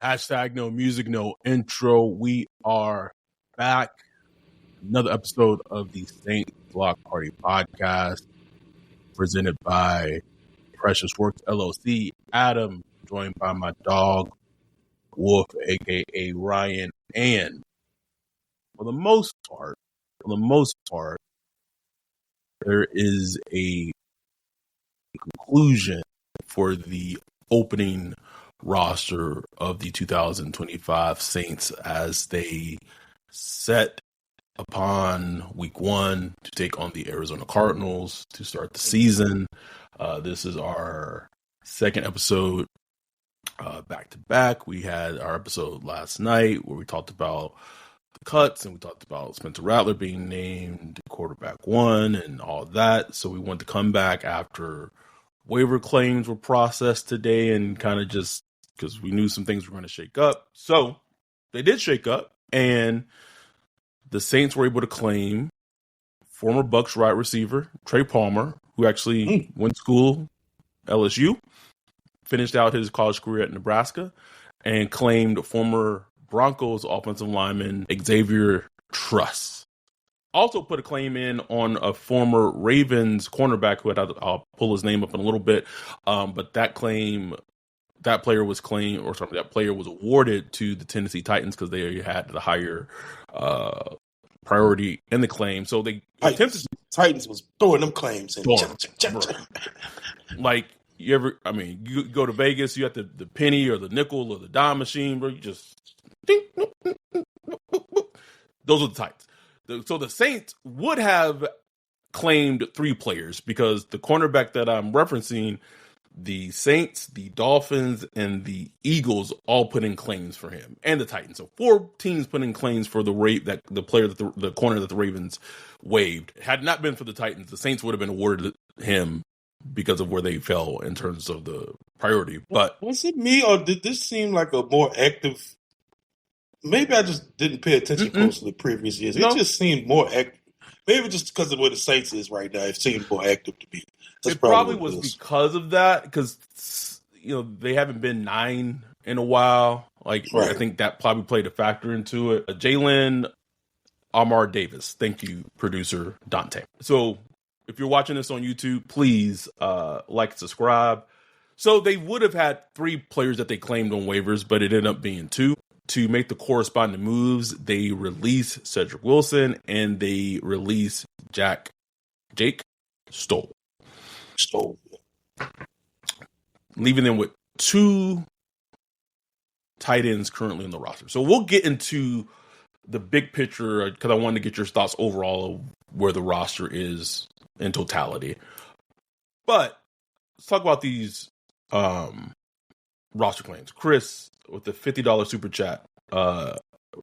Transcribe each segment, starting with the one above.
Hashtag no music, no intro. We are back. Another episode of the Saint Block Party podcast presented by Precious Works LLC. Adam, joined by my dog, Wolf, aka Ryan, and for the most part, there is a conclusion for the opening roster of the 2025 Saints as they set upon week 1 to take on the Arizona Cardinals to start the season. This is our second episode back to back. We had our episode last night where we talked about the cuts and we talked about Spencer Rattler being named quarterback 1 and all that. So we wanted to come back after waiver claims were processed today and kind of just because we knew some things were going to shake up. So they did shake up, and the Saints were able to claim former Bucs wide receiver Trey Palmer, who actually went to school LSU, finished out his college career at Nebraska, and claimed former Broncos offensive lineman Xavier Truss. Also put a claim in on a former Ravens cornerback who I'll pull his name up in a little bit, but that player was awarded to the Tennessee Titans because they had the higher priority in the claim. So they Titans was throwing them claims in. Like you go to Vegas, you have the penny or the nickel or the dime machine, bro. You just those are the Titans. So the Saints would have claimed 3 players because the cornerback that I'm referencing, the Saints, the Dolphins, and the Eagles all put in claims for him, and the Titans. So 4 teams put in claims for the corner that the Ravens waived. Had it not been for the Titans, the Saints would have been awarded him because of where they fell in terms of the priority. But was it me, or did this seem like a more active? Maybe I just didn't pay attention close to the previous years. It just seemed more active. Maybe just because of where the Saints is right now, it seemed more active to me. It probably was because of that, because they haven't been 9 in a while. Right. I think that probably played a factor into it. Jalen Amar Davis, thank you, producer Dante. So if you're watching this on YouTube, please like and subscribe. So they would have had 3 players that they claimed on waivers, but it ended up being 2. To make the corresponding moves, they release Cedric Wilson and they release Jake Stoll. Leaving them with 2 tight ends currently in the roster. So we'll get into the big picture because I wanted to get your thoughts overall of where the roster is in totality. But let's talk about these roster claims. Chris, with the $50 super chat.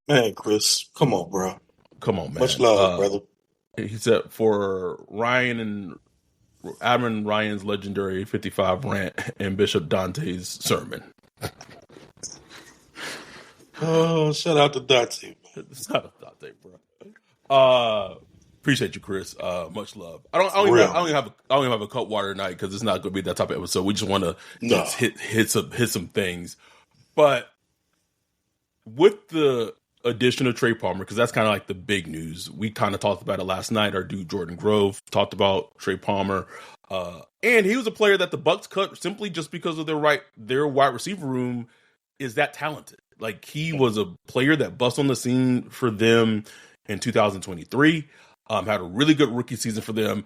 Man, Chris, come on, bro. Come on, man. Much love, brother. He said for Ryan and Adam and Ryan's legendary 55 rant and Bishop Dante's sermon. Oh, shout out to Dante. Shout out to Dante, bro. Appreciate you, Chris. Much love. I don't even have a cup water tonight because it's not going to be that type of episode. We just want to hit some things. But with the addition of Trey Palmer, because that's kind of like the big news. We kind of talked about it last night. Our dude Jordan Grove talked about Trey Palmer, and he was a player that the Bucs cut simply just because of their wide receiver room is that talented. Like he was a player that bust on the scene for them in 2023. Had a really good rookie season for them.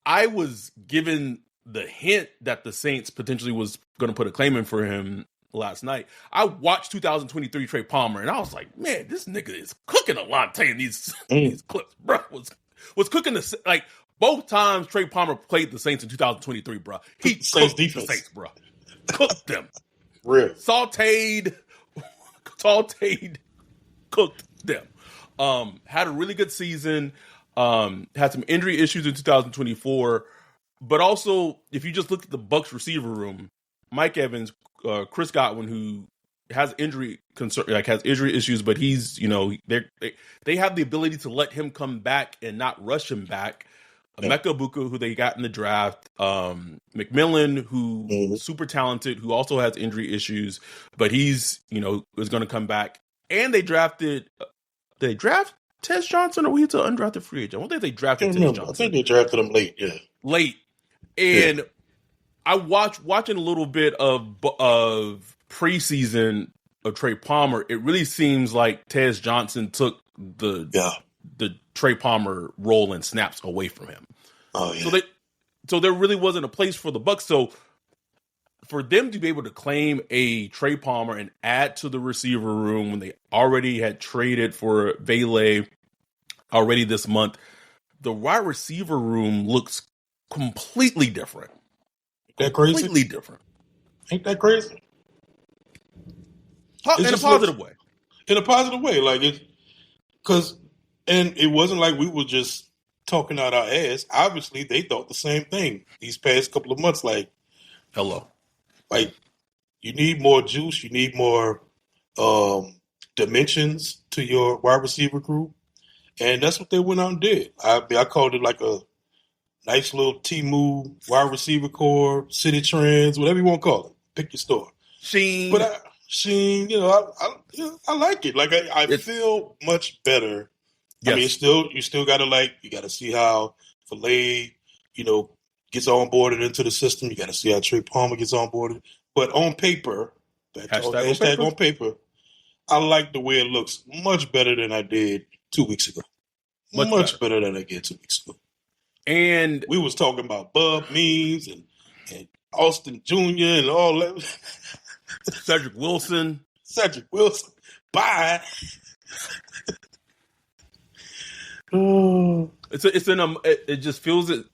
I was given the hint that the Saints potentially was going to put a claim in for him last night. I watched 2023 Trey Palmer, and I was like, man, this nigga is cooking a lot. Taking these clips, bro, was cooking both times Trey Palmer played the Saints in 2023, bro. He cooked the Saints, bro. Cooked them. Real. Sauteed, cooked them. Had a really good season. Had some injury issues in 2024, but also if you just look at the Bucs receiver room, Mike Evans, Chris Godwin, who has injury issues, but he's they have the ability to let him come back and not rush him back. Emeka Buku, who they got in the draft, McMillan, who super talented, who also has injury issues, but he's is going to come back. And they drafted. They draft Tez Johnson, or he's an undrafted free agent. I don't think they drafted Tez Johnson. I think they drafted him late. Yeah, late. And I watching a little bit of preseason of Trey Palmer. It really seems like Tez Johnson took the Trey Palmer role and snaps away from him. Oh yeah. So there really wasn't a place for the Bucs. So for them to be able to claim a Trey Palmer and add to the receiver room when they already had traded for Vele already this month, the wide receiver room looks completely different. That crazy? Completely different. Ain't that crazy? In a positive way. In a positive way. Like and it wasn't like we were just talking out our ass. Obviously, they thought the same thing these past couple of months. Like, hello. Like, you need more juice. You need more dimensions to your wide receiver group. And that's what they went out and did. I called it like a nice little Temu wide receiver core, City Trends, whatever you want to call it. Pick your store. Sheen. But I like it. Like, I feel much better. Yes. I mean, you still got to see how Filet, gets onboarded into the system. You got to see how Trey Palmer gets onboarded. But on paper, hashtag on paper, I like the way it looks much better than I did 2 weeks ago. Much better than I did 2 weeks ago. And we was talking about Bub Means and Austin Jr. and all that. Cedric Wilson. Bye. It just feels it.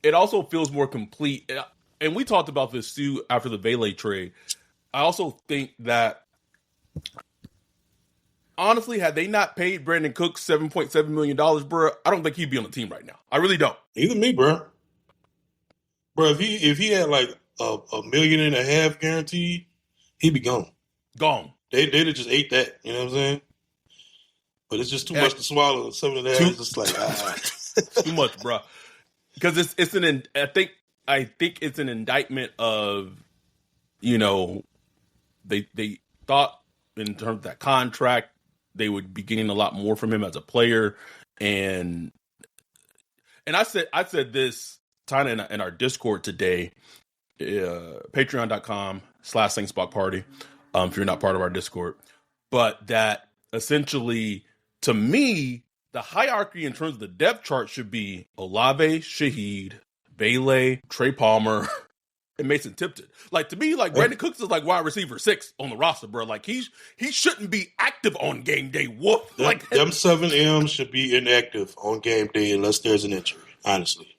It also feels more complete. And we talked about this too after the Vele trade. I also think that, honestly, had they not paid Brandon Cooks $7.7 million, bro, I don't think he'd be on the team right now. I really don't. Either me, bro. Bro, if he had like $1.5 million guaranteed, he'd be gone. Gone. They'd have just ate that. You know what I'm saying? But it's just too much to swallow. Some of that is just like too much, bro. Because I think it's an indictment of, they thought in terms of that contract they would be getting a lot more from him as a player, and I said this kind of in our Discord today, patreon.com/SaintsBlockParty, if you're not part of our Discord, but that essentially to me, the hierarchy in terms of the depth chart should be Olave, Shaheed, Vele, Trey Palmer, and Mason Tipton. Like, to me, like, Brandon Cooks is like wide receiver 6 on the roster, bro. Like, he shouldn't be active on game day. Woof. Like, them 7 M's should be inactive on game day unless there's an injury, honestly.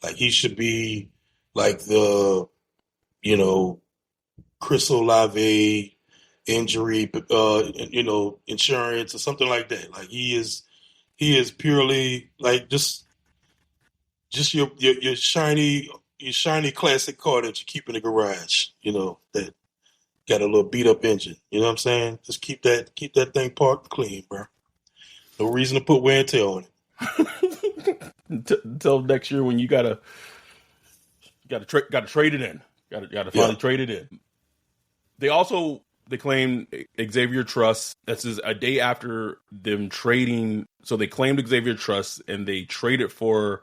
Like, he should be like the, Chris Olave injury, insurance or something like that. Like, he is purely like just your shiny classic car that you keep in the garage, that got a little beat up engine. You know what I'm saying? Just keep that thing parked clean, bro. No reason to put wear and tear on it. Until next year when you gotta trade it in. Gotta finally trade it in. They claimed Xavier Truss. This is a day after them trading. So they claimed Xavier Truss and they traded for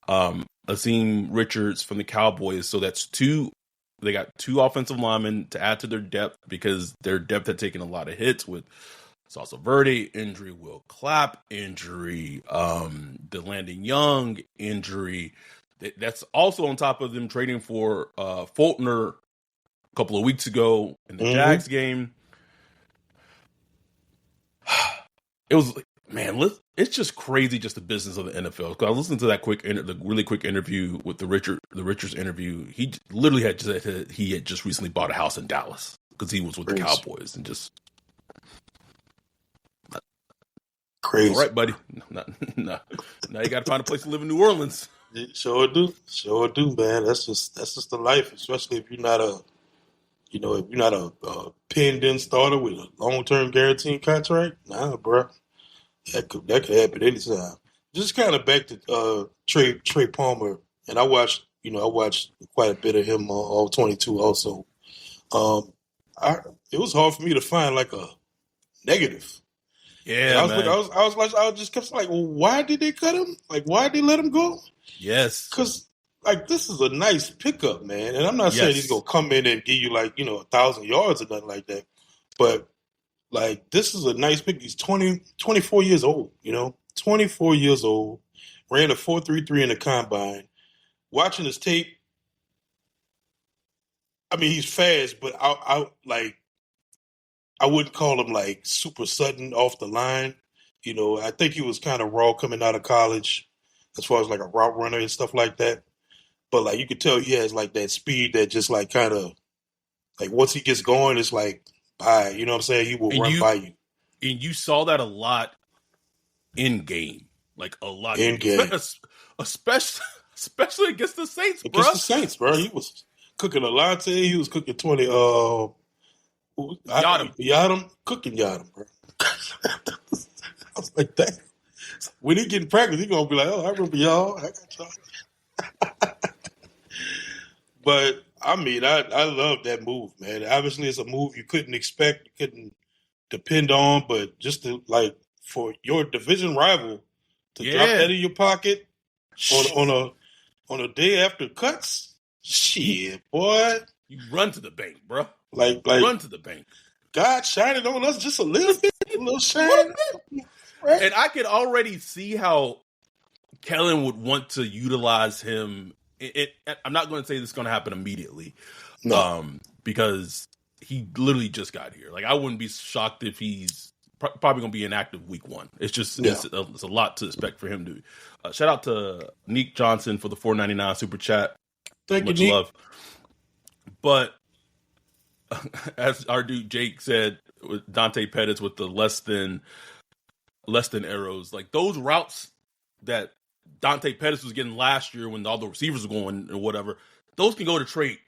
Azeem Richards from the Cowboys. So that's 2. They got 2 offensive linemen to add to their depth because their depth had taken a lot of hits with Salsa Verde injury, Will Clapp injury, the Landon Young injury. That's also on top of them trading for Fultner a couple of weeks ago in the Jags game. It was like, man, it's just crazy, just the business of the NFL. Because I listened to that the really quick interview with the Richards interview. He literally had just said he had just recently bought a house in Dallas because he was with the Cowboys and just crazy. All right, buddy. Now you got to find a place to live in New Orleans. Sure do, man. That's just the life, especially if you're not a pinned in starter with a long-term guaranteed contract. Nah, bro. That could happen anytime. just kind of back to Trey Palmer, and I watched quite a bit of him all 22 also. Um, it was hard for me to find like a negative. And Yeah, man. I was just kept like, well, why did they cut him? Like, why did they let him go? Yes. Because like this is a nice pickup, man. And I'm not saying he's gonna come in and give you like 1,000 yards or nothing like that, but like this is a nice pick. He's 24 years old. 24 years old. Ran a 4.33 in the combine. Watching his tape, I mean, he's fast, but I wouldn't call him like super sudden off the line. I think he was kind of raw coming out of college as far as like a route runner and stuff like that. But like you could tell he has like that speed that just like kind of like once he gets going, it's like bye. You know what I'm saying? He will run by you. And you saw that a lot in game. Like a lot in game. Especially against the Saints, bro. Against the Saints, bro. He was cooking a latte. He was cooking 20 Yadam, cooking Yadam, bro. I was like that. When he get in practice, he gonna be like, "Oh, I remember y'all. I got y'all." But I mean, I love that move, man. Obviously, it's a move you couldn't expect, you couldn't depend on, but just to like for your division rival to drop that in your pocket on a day after cuts, shit, boy, you run to the bank, bro. Like run to the bank. God shining on us just a little bit, a little shine. Right? And I could already see how Kellen would want to utilize him. I'm not going to say this is going to happen immediately, because he literally just got here. Like I wouldn't be shocked if he's probably going to be inactive week 1. It's just it's a lot to expect for him to. Shout out to Neek Johnson for the $4.99 super chat. Thank Much you, love. But as our dude Jake said, with Dante Pettis with the less than arrows, like those routes that Dante Pettis was getting last year when all the receivers were going or whatever, those can go to Trey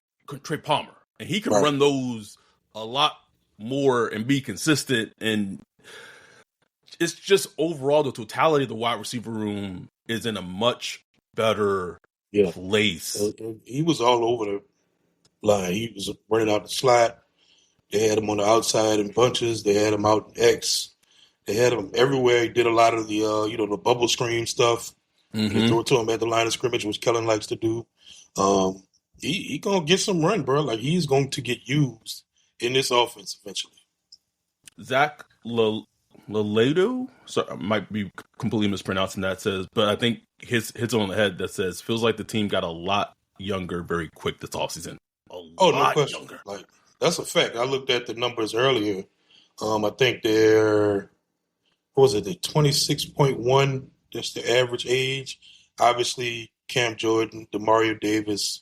Palmer, and he can run those a lot more and be consistent. And it's just overall the totality of the wide receiver room is in a much better place. He was all over the line. He was running out the slot. They had him on the outside in bunches. They had him out in X. They had him everywhere. He did a lot of the the bubble screen stuff. Mm-hmm. They threw it to him at the line of scrimmage, which Kellen likes to do. He gonna get some run, bro. Like he's going to get used in this offense eventually. Zach Laledo, so I might be completely mispronouncing that, says, but I think hits on the head that says, feels like the team got a lot younger very quick this offseason. No question. Younger. Like that's a fact. I looked at the numbers earlier. I think they're, what was it, the 26.1, that's the average age. Obviously, Cam Jordan, Demario Davis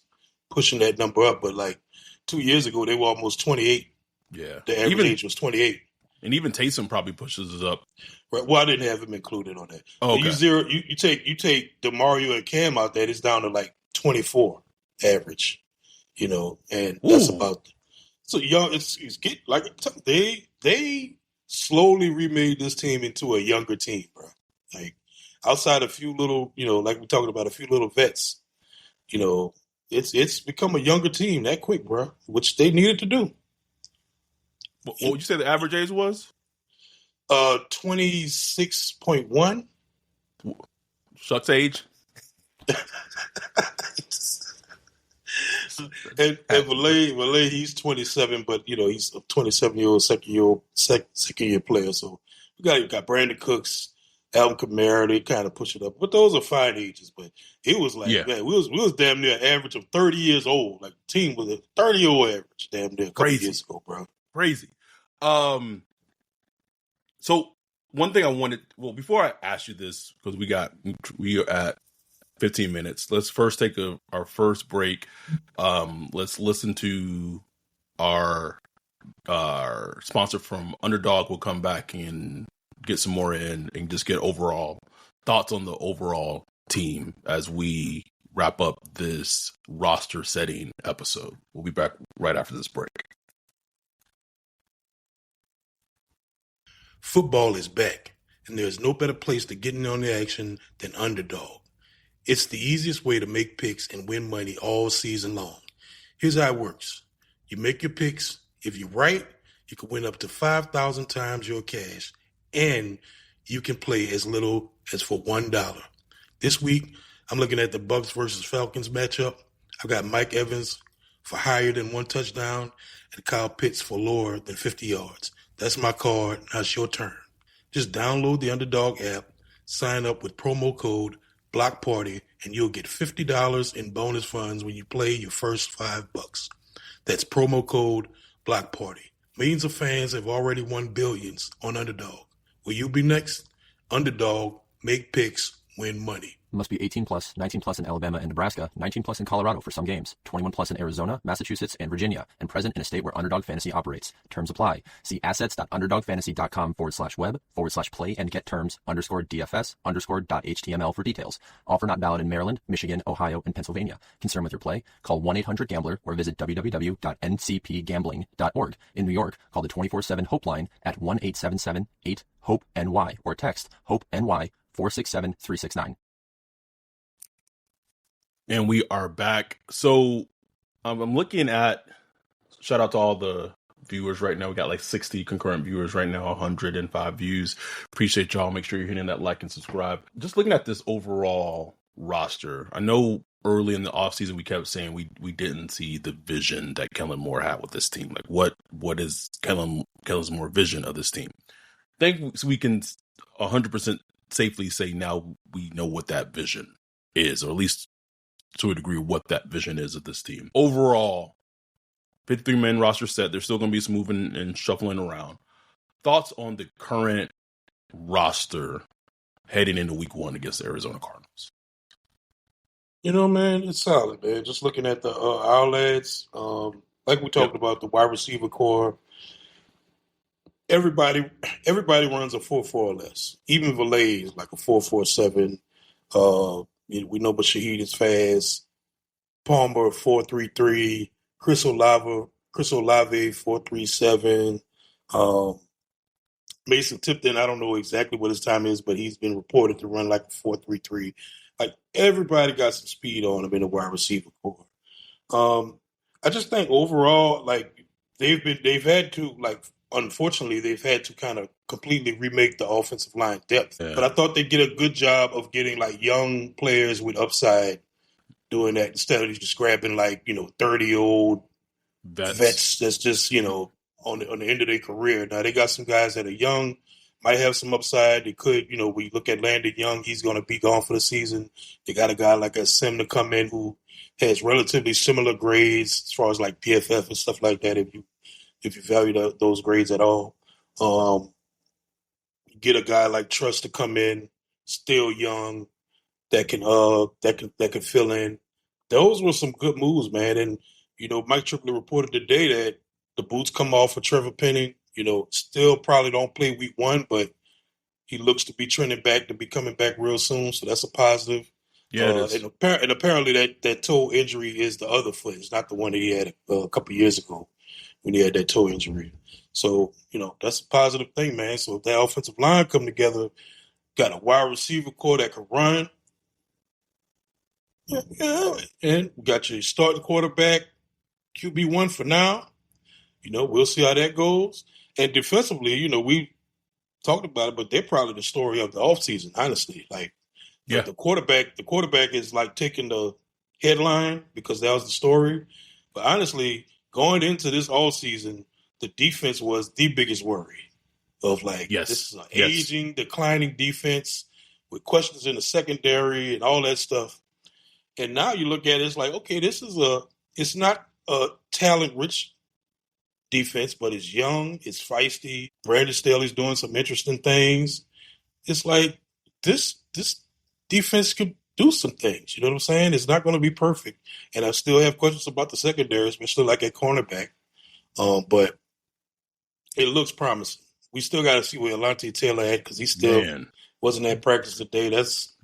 pushing that number up, but like 2 years ago, they were almost 28. Yeah. The average age was 28. And even Taysom probably pushes us up. Right. Well, I didn't have him included on that. Oh, okay. You take Demario and Cam out there, it's down to like 24 average, and that's about it. So young, it's get like they slowly remade this team into a younger team, bro. Like outside a few little, like we're talking about a few little vets, it's become a younger team that quick, bro, which they needed to do. What would you say the average age was? 26.1. Shucks age. And Valet, he's 27, but he's a 27-year-old second year player. So you got Brandon Cooks, Alvin Kamara. They kind of push it up, but those are fine ages. But it was like, man, we was damn near an average of 30 years old. Like the team was a 30-year-old average, damn near a couple years ago, bro. Crazy. So one thing I wanted, before I ask you this, because we are at 15 minutes. Let's first take our first break. Let's listen to our sponsor from Underdog. We'll come back and get some more in and just get overall thoughts on the overall team as we wrap up this roster setting episode. We'll be back right after this break. Football is back, and there's no better place to get in on the action than Underdog. It's the easiest way to make picks and win money all season long. Here's how it works. You make your picks. If you're right, you can win up to 5,000 times your cash, and you can play as little as for $1. This week, I'm looking at the Bucs versus Falcons matchup. I've got Mike Evans for higher than 1 touchdown and Kyle Pitts for lower than 50 yards. That's my card. Now it's your turn. Just download the Underdog app, sign up with promo code BLOCKPARTY, and you'll get $50 in bonus funds when you play your first $5. That's promo code BLOCKPARTY. Millions of fans have already won billions on Underdog. Will you be next? Underdog, make picks, win money. Must be 18 plus, 19 plus in Alabama and Nebraska, 19 plus in Colorado for some games, 21 plus in Arizona, Massachusetts, and Virginia, and present in a state where Underdog Fantasy operates. Terms apply. See assets.underdogfantasy.com/web/play and get terms _DFS_.html for details. Offer not valid in Maryland, Michigan, Ohio, and Pennsylvania. Concerned with your play? Call 1-800-GAMBLER or visit www.ncpgambling.org. In New York, call the 24/7 HOPEline at 1-877-8-HOPE-NY or text HOPE-NY 467-369. And we are back. So I'm looking at, shout out to all the viewers right now. We got like 60 concurrent viewers right now, 105 views. Appreciate y'all. Make sure you're hitting that like and subscribe. Just looking at this overall roster, I know early in the offseason we kept saying we didn't see the vision that Kellen Moore had with this team. Like what is Kellen Moore's vision of this team? I think we can 100% safely say now we know what that vision is, or at least to a degree what that vision is of this team. Overall, 53-man roster set. There's still going to be some moving and shuffling around. Thoughts on the current roster heading into week 1 against the Arizona Cardinals? You know, man, it's solid, man. Just looking at the our lads, like we talked about, the wide receiver core. Everybody runs a 4-4 or less. Even Valet is like a 4-4-7. We know, but Shaheed is fast. Palmer 4-3-3. Chris Olave 4-3-7. Mason Tipton, I don't know exactly what his time is, but he's been reported to run like a 4-3-3. Like everybody got some speed on him in the wide receiver core. I just think overall, like unfortunately, they've had to kind of completely remake the offensive line depth. Yeah. But I thought they did a good job of getting like young players with upside doing that instead of just grabbing 30-year-old vets that's just, on the end of their career. Now they got some guys that are young, might have some upside. They could, we look at Landon Young, he's going to be gone for the season. They got a guy like a Sim to come in who has relatively similar grades as far as like PFF and stuff like that. If you value those grades at all, get a guy like Trust to come in, still young, that can fill in. Those were some good moves, man. And Mike Triplett reported today that the boots come off for Trevor Penning. Still probably don't play week 1, but he looks to be trending back to be coming back real soon. So that's a positive. Yeah, it is. And apparently that toe injury is the other foot. It's not the one that he had a couple years ago when he had that toe injury. So, that's a positive thing, man. So if that offensive line come together, got a wide receiver core that can run, and we got your starting quarterback, QB1 for now. We'll see how that goes. And defensively, we talked about it, but they're probably the story of the offseason, honestly. Like, yeah, the quarterback is like taking the headline because that was the story. But honestly, going into this offseason, the defense was the biggest worry of this is an aging, declining defense with questions in the secondary and all that stuff. And now you look at it, it's like, okay, it's not a talent-rich defense, but it's young, it's feisty. Brandon Staley's doing some interesting things. It's like this defense could do some things. You know what I'm saying? It's not going to be perfect. And I still have questions about the secondary, especially like at cornerback. But it looks promising. We still got to see where Alontae Taylor at because he still wasn't at practice today. That's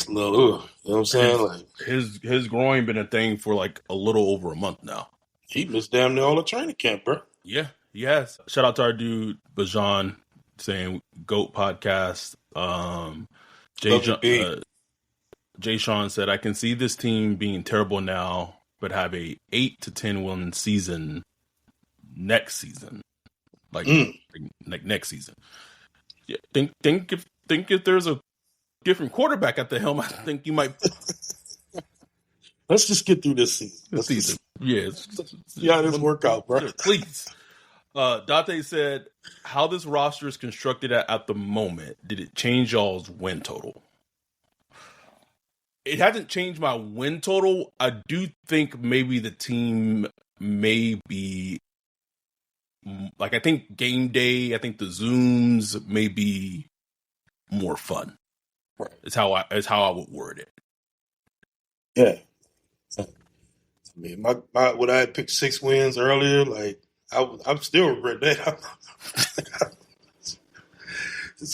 a little, you know what I'm saying? Like his groin been a thing for like a little over a month now. He missed damn near all the training camp, bro. Yeah, he has. Shout out to our dude Bajan saying GOAT podcast. Jay Sean said, I can see this team being terrible now, but have a 8 to 10 win season next season. Like next season. Yeah, think if there's a different quarterback at the helm, I think you might. Let's just get through this season. See how this work out, bro. Please. Dante said, how this roster is constructed at the moment, did it change y'all's win total? It hasn't changed my win total. I do think maybe the team may be, like, I think game day, I think the Zooms may be more fun. Right. Is how I would word it. Yeah. I mean, when I had picked 6 wins earlier, like, I'm still regret that. It's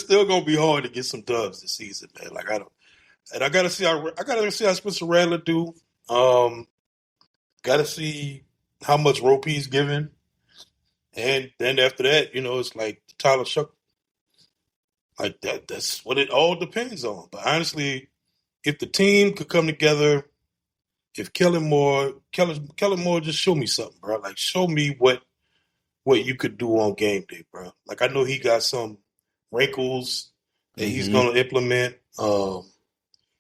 still gonna be hard to get some dubs this season, man. Like, I gotta see how Spencer Rattler do. Gotta see how much rope he's given, and then after that, it's like Tyler Shuck. Like that. That's what it all depends on. But honestly, if the team could come together, if Kellen Moore just show me something, bro. Like, show me what you could do on game day, bro. Like, I know he got some wrinkles that he's going to implement.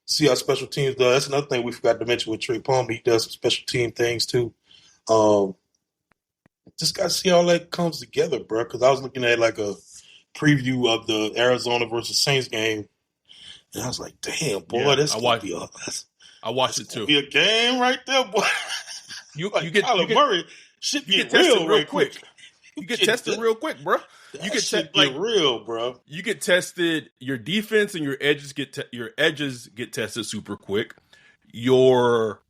See how special teams does. That's another thing we forgot to mention with Trey Palmer. He does some special team things too. Just got to see how that comes together, bro. Because I was looking at like a preview of the Arizona versus Saints game, and I was like, "Damn, boy, this could be a." I watched it too. Be a game right there, boy. You get Murray shit get real real quick. You get tested real quick, bro. You get real, bro. You get tested. Your defense and your edges get tested super quick. Your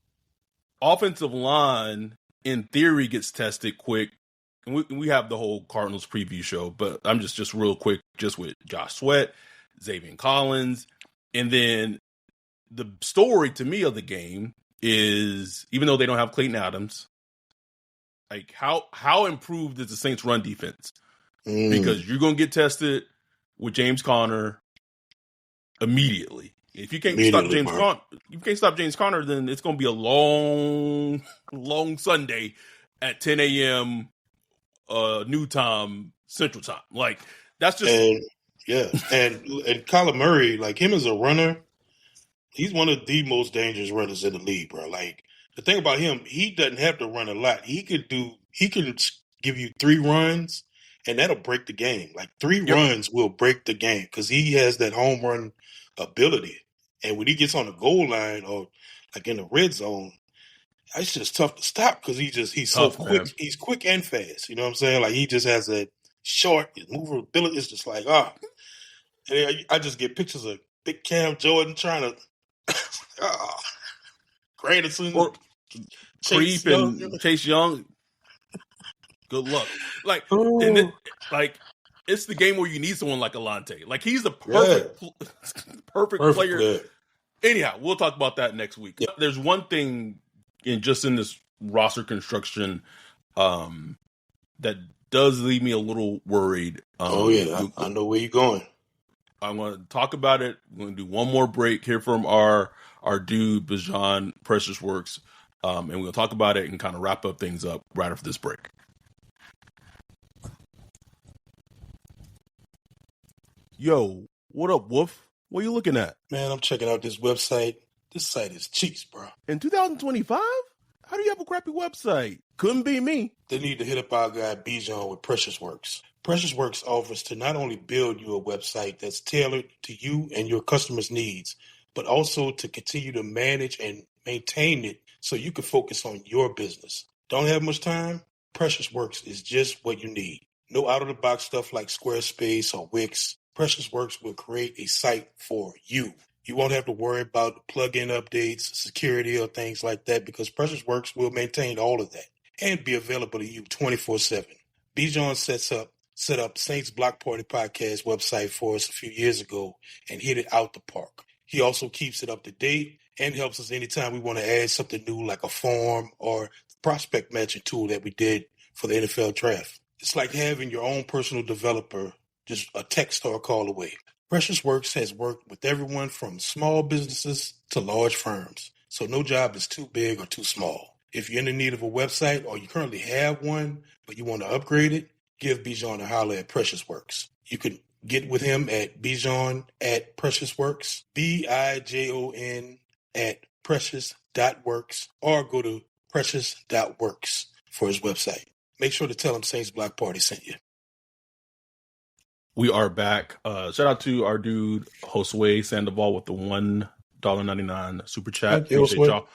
offensive line, in theory, gets tested quick. And we have the whole Cardinals preview show, but I'm just real quick, just with Josh Sweat, Xavier Collins, and then the story to me of the game is, even though they don't have Clayton Adams, like how improved is the Saints' run defense? Because you're going to get tested with James Conner immediately. If you can't stop James Conner, then it's going to be a long Sunday at 10 a.m. New time, Central Time. Like, that's just and Kyler Murray, like, him as a runner, he's one of the most dangerous runners in the league, bro. Like, the thing about him, he doesn't have to run a lot. He can give you 3 runs, and that'll break the game. Like, 3 runs will break the game because he has that home run ability. And when he gets on the goal line or like in the red zone, it's just tough to stop because he's so quick. Man. He's quick and fast. You know what I'm saying? Like, he just has that short maneuverability. It's just like, And I just get pictures of Big Cam Jordan trying to Granderson, or Chase Young. Good luck. Like, it's the game where you need someone like Alante. Like, he's the perfect player. Yeah. Anyhow, we'll talk about that next week. Yeah. There's one thing in this roster construction that does leave me a little worried. I know where you're going. I'm going to talk about it. We're going to do one more break, hear from our dude, Bajan Precious Works, and we're going to talk about it and kind of wrap up things up right after this break. Yo, what up, Wolf? What are you looking at? Man, I'm checking out this website. This site is cheeks, bro. In 2025? How do you have a crappy website? Couldn't be me. They need to hit up our guy Bijan with Precious Works. Precious Works offers to not only build you a website that's tailored to you and your customers' needs, but also to continue to manage and maintain it so you can focus on your business. Don't have much time? Precious Works is just what you need. No out-of-the-box stuff like Squarespace or Wix. Precious Works will create a site for you. You won't have to worry about plugin updates, security, or things like that because Precious Works will maintain all of that and be available to you 24/7. Bijan set up Saints Block Party Podcast website for us a few years ago and hit it out the park. He also keeps it up to date and helps us anytime we want to add something new like a form or prospect matching tool that we did for the NFL draft. It's like having your own personal developer, just a text or a call away. Precious Works has worked with everyone from small businesses to large firms, so no job is too big or too small. If you're in the need of a website or you currently have one, but you want to upgrade it, give Bijan a holler at Precious Works. You can get with him at Bijan at Precious Works, BIJON at precious.works, or go to precious.works for his website. Make sure to tell him Saints Block Party sent you. We are back. Shout out to our dude Josue Sandoval with the $1.99 super chat. Appreciate y'all.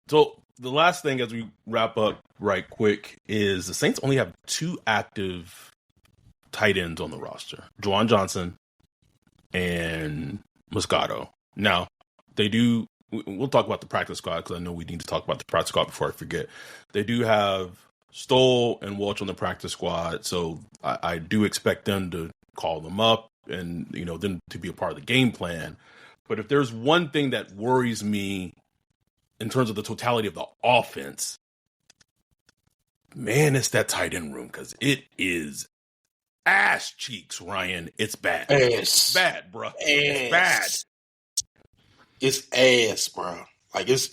So the last thing as we wrap up right quick is the Saints only have 2 active tight ends on the roster, Juwan Johnson and Moscato. Now, we'll talk about the practice squad because I know we need to talk about the practice squad before I forget. They do have Stoll and Walsh on the practice squad, so I do expect them to call them up and, them to be a part of the game plan. But if there's one thing that worries me in terms of the totality of the offense, man, it's that tight end room because it is ass cheeks, Ryan. It's bad. It's bad, bro. It's bad. It's ass, bro. Like it's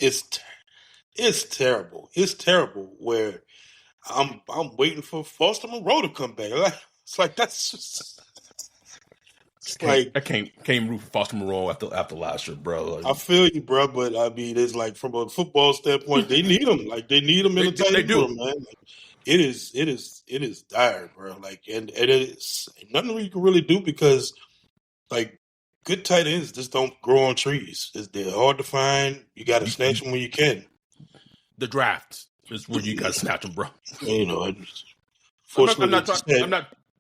terrible. It's terrible. Where I'm waiting for Foster Moreau to come back. It's like that's just. I can't root for Foster Moreau after last year, bro. I feel you, bro, but I mean, it's like from a football standpoint, they need him. Like they need him in the tight end room, man. Like, it is dire, bro. Like and it's nothing you can really do because like good tight ends just don't grow on trees. They're hard to find. You got to snatch them when you can. The draft is where you got to snatch them, bro. Fortunately, I'm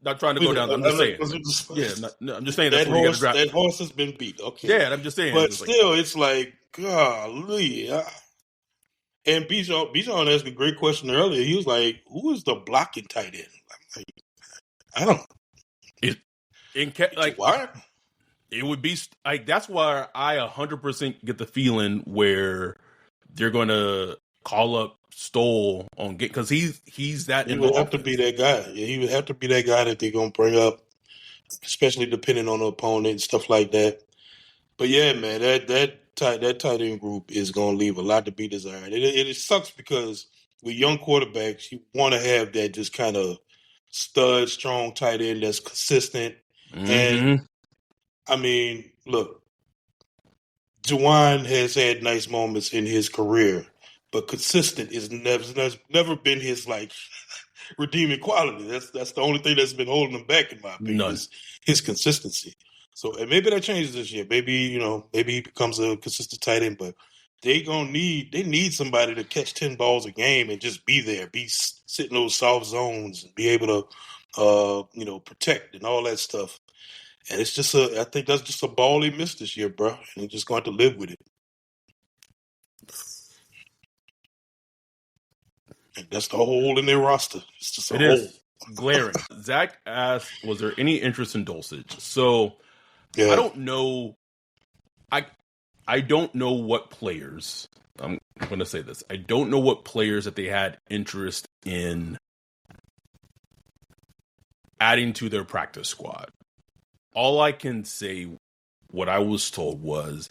not trying to go down. I'm just saying. I'm just saying that's where you got to draft. That horse has been beat. Okay. Yeah, I'm just saying. But still, it's like, golly. And Bijan asked a great question earlier. He was like, who is the blocking tight end? I'm like, I don't know. Why? It would be like that's why I 100% get the feeling where they're going to call up Stoll on because he's that. He would have to be that guy. Yeah, he would have to be that guy that they're going to bring up, especially depending on the opponent and stuff like that. But yeah, man, that tight end group is going to leave a lot to be desired. It sucks because with young quarterbacks, you want to have that just kind of stud, strong tight end that's consistent. Mm-hmm. And I mean, look, Juwan has had nice moments in his career, but consistent is never been his like redeeming quality. That's the only thing that's been holding him back, in my opinion, is his consistency. So, and maybe that changes this year. Maybe he becomes a consistent tight end, but they need somebody to catch 10 balls a game and just be there, sit in those soft zones and be able to, protect and all that stuff. And it's just I think that's just a ball he missed this year, bro. And he's just going to live with it. And that's the hole in their roster. It's just a hole. Is glaring. Zach asked, was there any interest in Dulcich? So I don't know. I don't know what players, I'm going to say this. I don't know what players that they had interest in adding to their practice squad. All I can say, what I was told was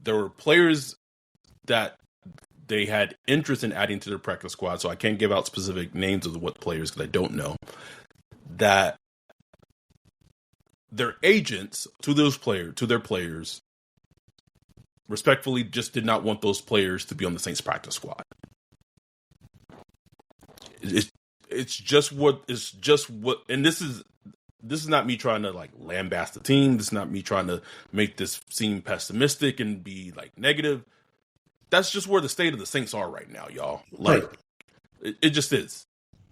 there were players that they had interest in adding to their practice squad, so I can't give out specific names of what players because I don't know, that their agents to their players, respectfully just did not want those players to be on the Saints practice squad. It's just what, and this is not me trying to like lambast the team. This is not me trying to make this seem pessimistic and be like negative. That's just where the state of the Saints are right now, y'all. Like, it just is.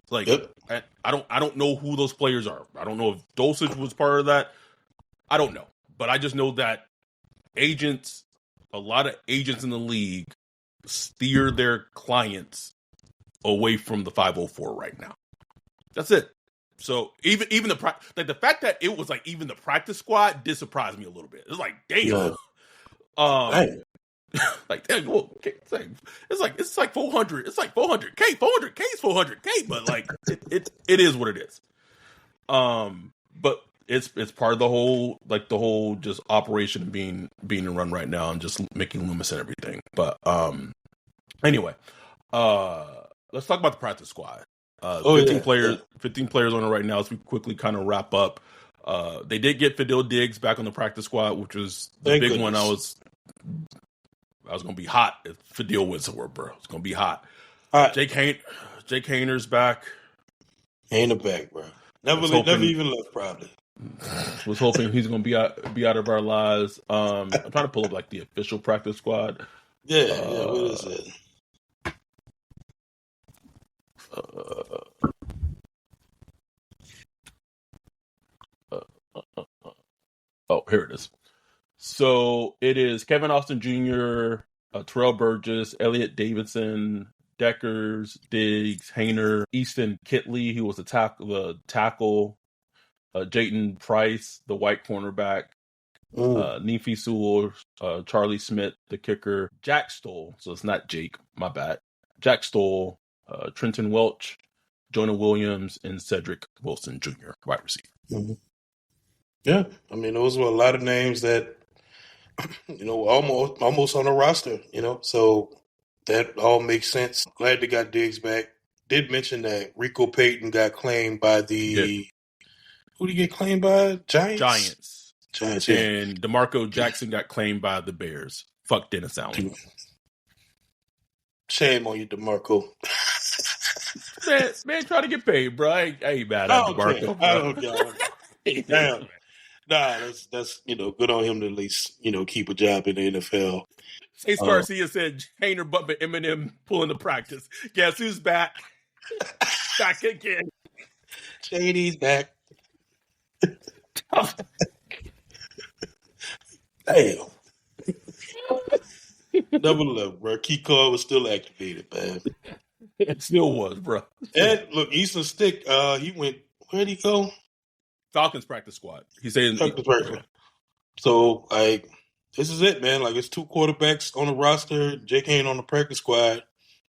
Like, I don't know who those players are. I don't know if Dulcich was part of that. I don't know, but I just know that a lot of agents in the league steer their clients away from the 504 right now. That's it. So even the fact that it was like even the practice squad did surprise me a little bit. It's like, damn. Like, well, it's like 400. It's like 400K. 400K is 400K, but like it is what it is. But it's part of the whole just operation being run right now and just making Loomis and everything. But anyway, let's talk about the practice squad. 15 players on it right now. As we quickly kind of wrap up, they did get Fidel Diggs back on the practice squad, which was the big one. I was gonna be hot if Fidel went somewhere, bro. It's gonna be hot. Jake Hayner's back. Hayner back, bro. Never even left, probably. Was hoping he's gonna be out of our lives. I'm trying to pull up like the official practice squad. Yeah, what is it? Oh, here it is. So it is Kevin Austin Jr., Terrell Burgess, Elliott Davidson, Deckers, Diggs, Hayner, Easton Kitley, who was the tackle, Jayton Price, the white cornerback, Nefi Sewell, Charlie Smith, the kicker, Jack Stoll. So it's not Jake, my bad. Jack Stoll, Trenton Welch, Jonah Williams, and Cedric Wilson Jr., wide receiver. Mm-hmm. Yeah, I mean, those were a lot of names that, almost on the roster, so that all makes sense. Glad they got Diggs back. Did mention that Rico Payton got claimed by who did he get claimed by? Giants, yeah. And DeMarco Jackson got claimed by the Bears. Fuck Dennis Allen. Shame on you, DeMarco. man, try to get paid, bro. I ain't mad at DeMarco. I don't care. Damn. Nah, that's good on him to at least keep a job in the NFL. Chase Garcia said Hayner Butler Eminem pulling the practice. Guess who's back? Back again. JD's back. Damn. Double up, bro. Key card was still activated, man. It still was, bro. And look, Easton Stick, he went. Where'd he go? Falcons practice squad. He said. So, this is it, man. Like, it's two quarterbacks on the roster. Jake ain't on the practice squad.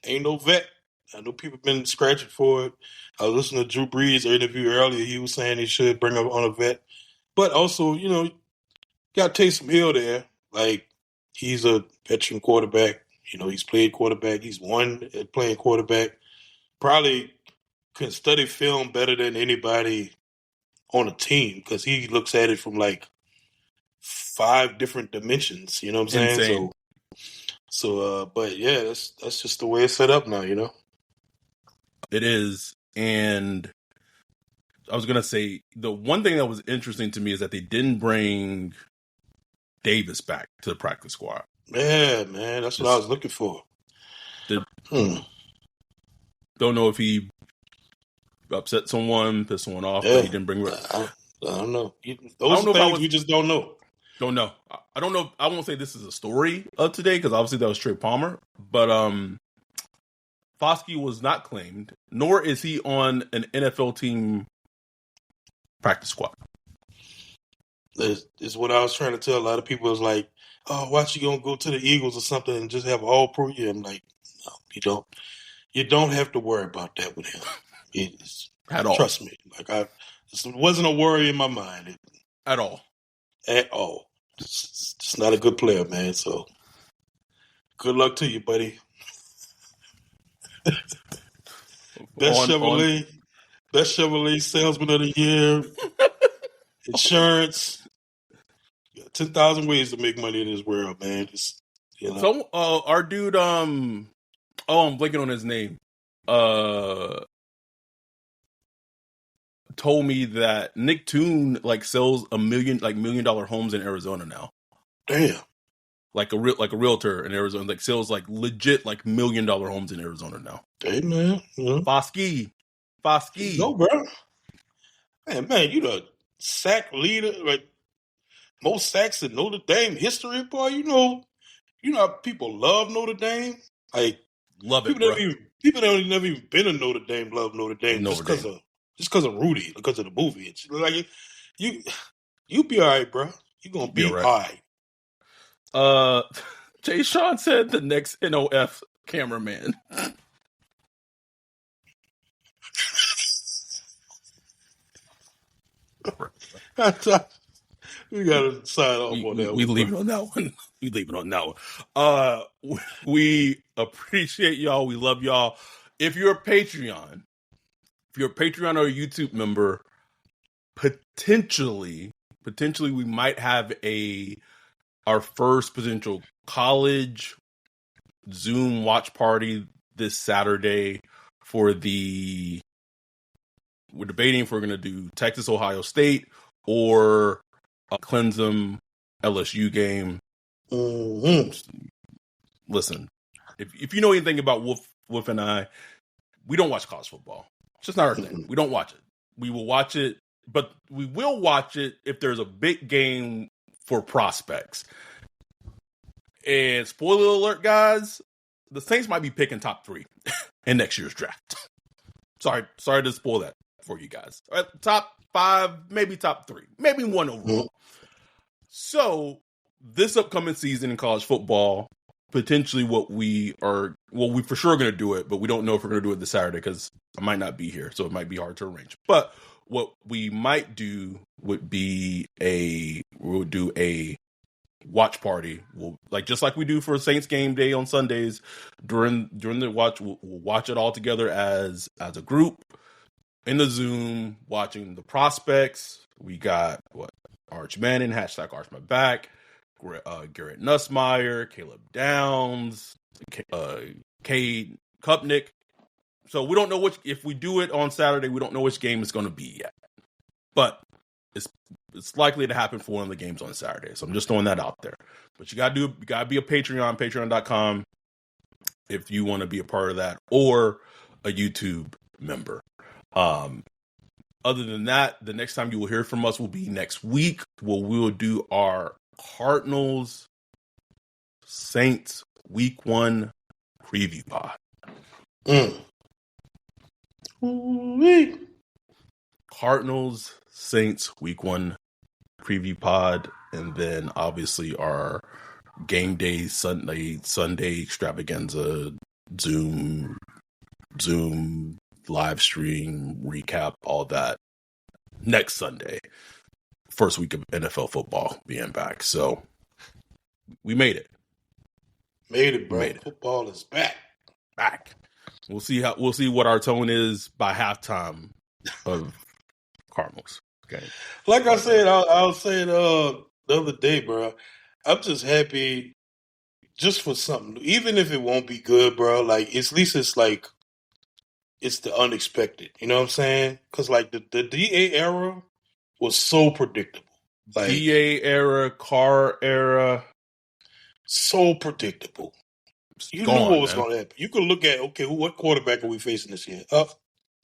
Ain't no vet. I know people been scratching for it. I was listening to Drew Brees' interview earlier. He was saying he should bring up on a vet. But also, got Taysom Hill there. Like, he's a veteran quarterback. He's played quarterback. He's won at playing quarterback. Probably can study film better than anybody on a team because he looks at it from like 5 different dimensions. You know what I'm saying? So, but yeah, that's just the way it's set up now. It is, and I was gonna say the one thing that was interesting to me is that they didn't bring Davis back to the practice squad. Yeah, man, that's what I was looking for. Don't know if he upset someone, pissed someone off, but he didn't bring. I don't know. Those things we just don't know. Don't know. I don't know. I won't say this is a story of today because obviously that was Trey Palmer, but Foskey was not claimed, nor is he on an NFL team practice squad. Is what I was trying to tell a lot of people. Is like, oh, why you gonna go to the Eagles or something and just have all pro? Yeah, I'm like, no, you don't. You don't have to worry about that with him. At all. Trust me. Like it wasn't a worry in my mind at all. At all. Just not a good player, man. So good luck to you, buddy. Best Chevrolet salesman of the year. Insurance. 10,000 ways to make money in this world, man. Just, So, our dude, I'm blanking on his name. Told me that Nick Toon sells $1 million homes in Arizona now. Damn. Like a realtor in Arizona, sells legit $1 million homes in Arizona now. Hey man, Foskey. No, bro. Man, you the sack leader, most sacks in Notre Dame history, boy. You know how people love Notre Dame. Love people it, people that have never even been to Notre Dame love Notre Dame just because of Rudy, because of the movie. It's like you be all right, bro. You gonna be all right. Jay Sean said the next NOF cameraman. We gotta sign off on that. We leave it on that one. We leave it on that one. We appreciate y'all. We love y'all. If you're a Patreon or a YouTube member, potentially we might have our first potential college Zoom watch party this Saturday we're debating if we're going to do Texas, Ohio State or a Clemson LSU game. Mm-hmm. Listen, if you know anything about Wolf and I, we don't watch college football. It's just not our thing. We don't watch it. We will watch it, but we will watch it if there's a big game for prospects. And spoiler alert, guys, the Saints might be picking top 3 in next year's draft. Sorry to spoil that for you guys. Top 5, maybe top 3, maybe 1 overall. So this upcoming season in college football, potentially what we for sure going to do it, but we don't know if we're going to do it this Saturday because I might not be here, so it might be hard to arrange. But what we might do would be we'll do a watch party. We'll just like we do for Saints game day on Sundays during the watch. We'll watch it all together as a group in the Zoom, watching the prospects. We got Arch Manning, #ArchMyBack, Garrett Nussmeier, Caleb Downs, Cade Kupnick. So we don't know if we do it on Saturday, we don't know which game it's going to be yet. But it's likely to happen for one of the games on Saturday. So I'm just throwing that out there. But you gotta be a Patreon, patreon.com if you want to be a part of that, or a YouTube member. Other than that, the next time you will hear from us will be next week, where we will do our Cardinals Saints Week 1 preview pod. Cardinals Saints Week 1 preview pod, and then obviously our game day Sunday extravaganza Zoom live stream recap, all that next Sunday, first week of NFL football being back. So we made it, bro. Football is back. We'll see what our tone is by halftime of Cardinals. Okay. Like I said, I was saying the other day, bro. I'm just happy just for something, even if it won't be good, bro. Like at least it's like it's the unexpected. You know what I'm saying? Because like the DA era was so predictable. Like, DA era, Carr era, so predictable. You knew what was going to happen. You could look at what quarterback are we facing this year?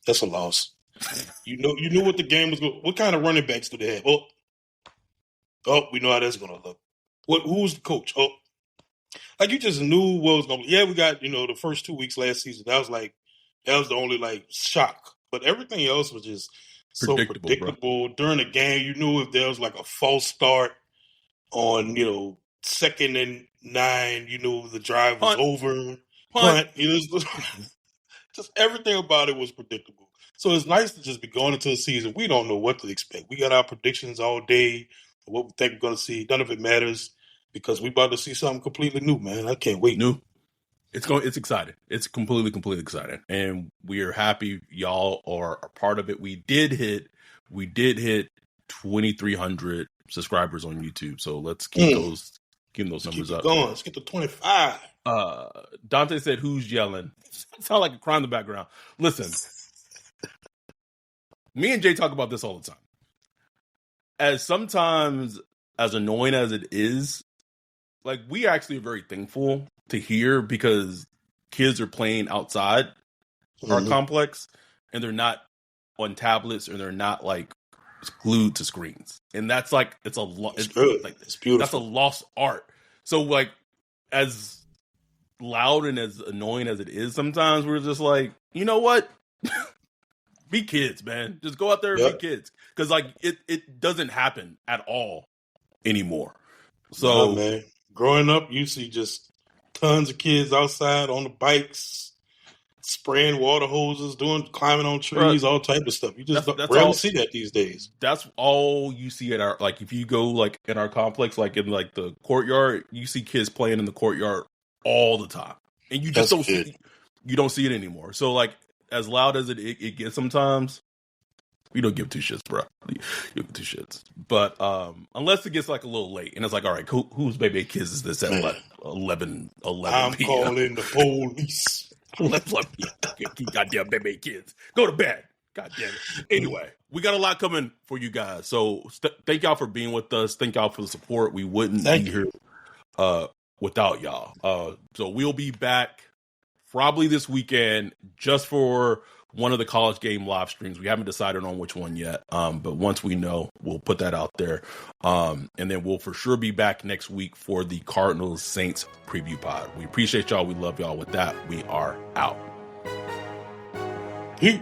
That's a loss. You knew what the game was going. What kind of running backs do they have? We know how that's going to look. Who's the coach? Like you just knew what was going to. Yeah, we got the first 2 weeks last season. That was the only shock. But everything else was just so predictable. During the game, you knew if there was like a false start on 2nd and 9, the drive was over. Punt. Just everything about it was predictable. So it's nice to just be going into the season. We don't know what to expect. We got our predictions all day, what we think we're going to see. None of it matters because we're about to see something completely new, man. I can't wait. New. It's exciting. It's completely exciting. And we are happy y'all are a part of it. We did hit 2,300 subscribers on YouTube. So let's keep those numbers up. Going. Let's get to 25. Dante said, "Who's yelling?" Sound like a cry in the background. Listen, me and Jay talk about this all the time. Sometimes as annoying as it is, like we actually are very thankful to hear because kids are playing outside our complex and they're not on tablets or they're not like glued to screens. And that's like, it's beautiful. That's a lost art. So like as loud and as annoying as it is, sometimes we're just like, you know what? Be kids, man. Just go out there and be kids. Cause like it doesn't happen at all anymore. So man, growing up, you see just tons of kids outside on the bikes, spraying water hoses, climbing on trees, all type of stuff. You just rarely see that these days. That's all you see at our, like, if you go like in our complex, like in like the courtyard, you see kids playing in the courtyard all the time, and you just don't see it anymore. So like, as loud as it gets sometimes, we don't give two shits, bro. You give two shits. But unless it gets like a little late, and it's like, all right, whose baby kids is this at 11 I'm p.m.? calling the police. Goddamn baby kids. Go to bed. God damn it. Anyway, we got a lot coming for you guys. So thank y'all for being with us. Thank y'all for the support. We wouldn't be here without y'all. So we'll be back probably this weekend just for one of the college game live streams. We haven't decided on which one yet. But once we know, we'll put that out there. And then we'll for sure be back next week for the Cardinals Saints preview pod. We appreciate y'all. We love y'all. With that, we are out. Peace.